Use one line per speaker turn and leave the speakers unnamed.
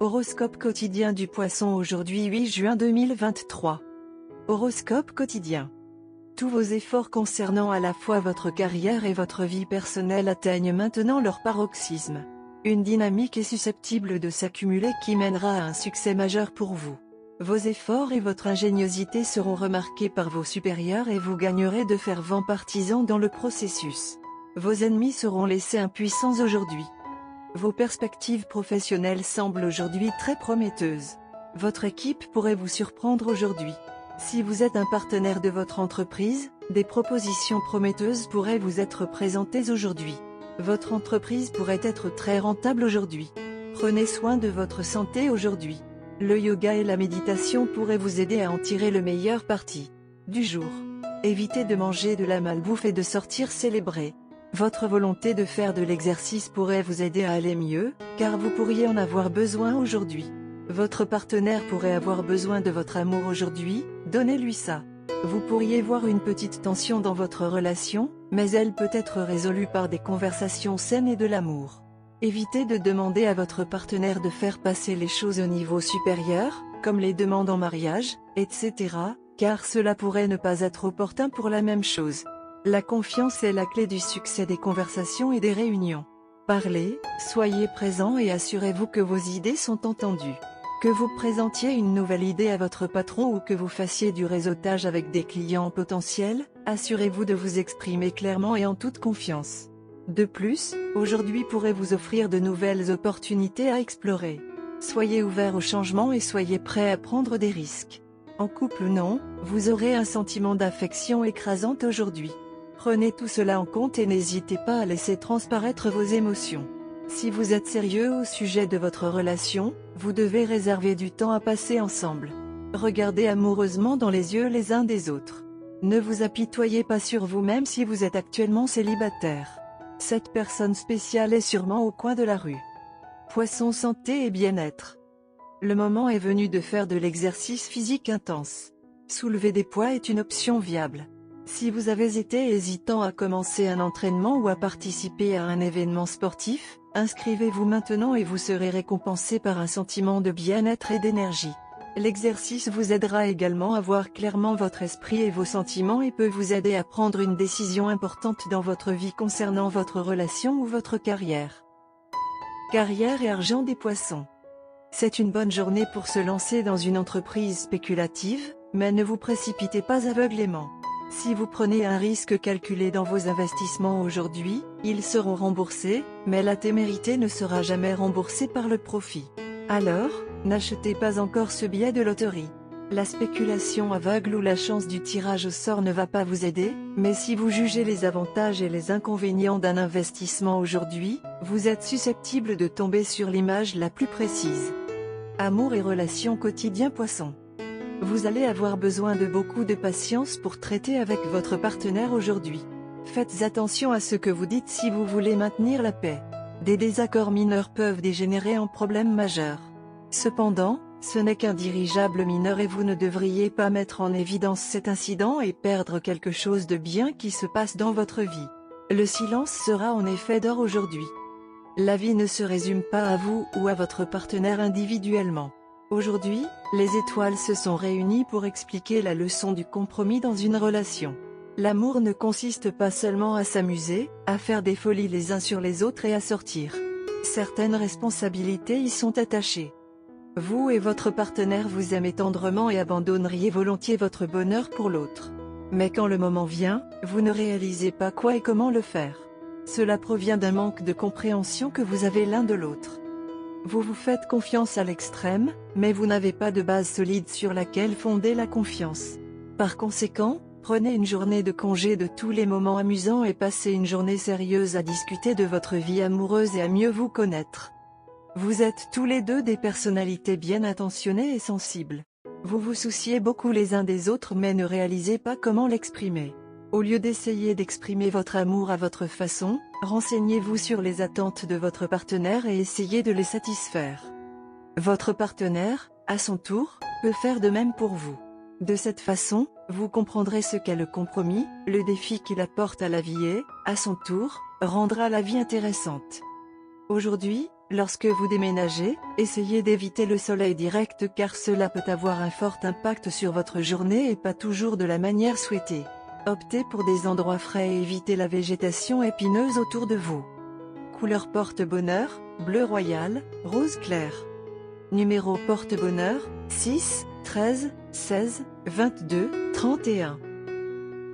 Horoscope quotidien du Poisson aujourd'hui 8 juin 2023. Horoscope quotidien. Tous vos efforts concernant à la fois votre carrière et votre vie personnelle atteignent maintenant leur paroxysme. Une dynamique est susceptible de s'accumuler qui mènera à un succès majeur pour vous. Vos efforts et votre ingéniosité seront remarqués par vos supérieurs et vous gagnerez de fervents partisans dans le processus. Vos ennemis seront laissés impuissants aujourd'hui. Vos perspectives professionnelles semblent aujourd'hui très prometteuses. Votre équipe pourrait vous surprendre aujourd'hui. Si vous êtes un partenaire de votre entreprise, des propositions prometteuses pourraient vous être présentées aujourd'hui. Votre entreprise pourrait être très rentable aujourd'hui. Prenez soin de votre santé aujourd'hui. Le yoga et la méditation pourraient vous aider à en tirer le meilleur parti du jour. Évitez de manger de la malbouffe et de sortir célébrer. Votre volonté de faire de l'exercice pourrait vous aider à aller mieux, car vous pourriez en avoir besoin aujourd'hui. Votre partenaire pourrait avoir besoin de votre amour aujourd'hui, donnez-lui ça. Vous pourriez voir une petite tension dans votre relation, mais elle peut être résolue par des conversations saines et de l'amour. Évitez de demander à votre partenaire de faire passer les choses au niveau supérieur, comme les demandes en mariage, etc., car cela pourrait ne pas être opportun pour la même chose. La confiance est la clé du succès des conversations et des réunions. Parlez, soyez présent et assurez-vous que vos idées sont entendues. Que vous présentiez une nouvelle idée à votre patron ou que vous fassiez du réseautage avec des clients potentiels, assurez-vous de vous exprimer clairement et en toute confiance. De plus, aujourd'hui pourrait vous offrir de nouvelles opportunités à explorer. Soyez ouvert au changement et soyez prêt à prendre des risques. En couple ou non, vous aurez un sentiment d'affection écrasante aujourd'hui. Prenez tout cela en compte et n'hésitez pas à laisser transparaître vos émotions. Si vous êtes sérieux au sujet de votre relation, vous devez réserver du temps à passer ensemble. Regardez amoureusement dans les yeux les uns des autres. Ne vous apitoyez pas sur vous-même si vous êtes actuellement célibataire. Cette personne spéciale est sûrement au coin de la rue. Poisson santé et bien-être. Le moment est venu de faire de l'exercice physique intense. Soulever des poids est une option viable. Si vous avez été hésitant à commencer un entraînement ou à participer à un événement sportif, inscrivez-vous maintenant et vous serez récompensé par un sentiment de bien-être et d'énergie. L'exercice vous aidera également à voir clairement votre esprit et vos sentiments et peut vous aider à prendre une décision importante dans votre vie concernant votre relation ou votre carrière. Carrière et argent des Poissons. C'est une bonne journée pour se lancer dans une entreprise spéculative, mais ne vous précipitez pas aveuglément. Si vous prenez un risque calculé dans vos investissements aujourd'hui, ils seront remboursés, mais la témérité ne sera jamais remboursée par le profit. Alors, n'achetez pas encore ce billet de loterie. La spéculation aveugle ou la chance du tirage au sort ne va pas vous aider, mais si vous jugez les avantages et les inconvénients d'un investissement aujourd'hui, vous êtes susceptible de tomber sur l'image la plus précise. Amour et relations quotidien Poisson. Vous allez avoir besoin de beaucoup de patience pour traiter avec votre partenaire aujourd'hui. Faites attention à ce que vous dites si vous voulez maintenir la paix. Des désaccords mineurs peuvent dégénérer en problèmes majeurs. Cependant, ce n'est qu'un dirigeable mineur et vous ne devriez pas mettre en évidence cet incident et perdre quelque chose de bien qui se passe dans votre vie. Le silence sera en effet d'or aujourd'hui. La vie ne se résume pas à vous ou à votre partenaire individuellement. Aujourd'hui, les étoiles se sont réunies pour expliquer la leçon du compromis dans une relation. L'amour ne consiste pas seulement à s'amuser, à faire des folies les uns sur les autres et à sortir. Certaines responsabilités y sont attachées. Vous et votre partenaire vous aimez tendrement et abandonneriez volontiers votre bonheur pour l'autre. Mais quand le moment vient, vous ne réalisez pas quoi et comment le faire. Cela provient d'un manque de compréhension que vous avez l'un de l'autre. Vous vous faites confiance à l'extrême, mais vous n'avez pas de base solide sur laquelle fonder la confiance. Par conséquent, prenez une journée de congé de tous les moments amusants et passez une journée sérieuse à discuter de votre vie amoureuse et à mieux vous connaître. Vous êtes tous les deux des personnalités bien intentionnées et sensibles. Vous vous souciez beaucoup les uns des autres mais ne réalisez pas comment l'exprimer. Au lieu d'essayer d'exprimer votre amour à votre façon, renseignez-vous sur les attentes de votre partenaire et essayez de les satisfaire. Votre partenaire, à son tour, peut faire de même pour vous. De cette façon, vous comprendrez ce qu'est le compromis, le défi qu'il apporte à la vie et, à son tour, rendra la vie intéressante. Aujourd'hui, Lorsque vous déménagez, essayez d'éviter le soleil direct car cela peut avoir un fort impact sur votre journée et pas toujours de la manière souhaitée. Optez pour des endroits frais et évitez la végétation épineuse autour de vous. Couleur porte-bonheur, bleu royal, rose clair. Numéro porte-bonheur, 6, 13, 16, 22, 31.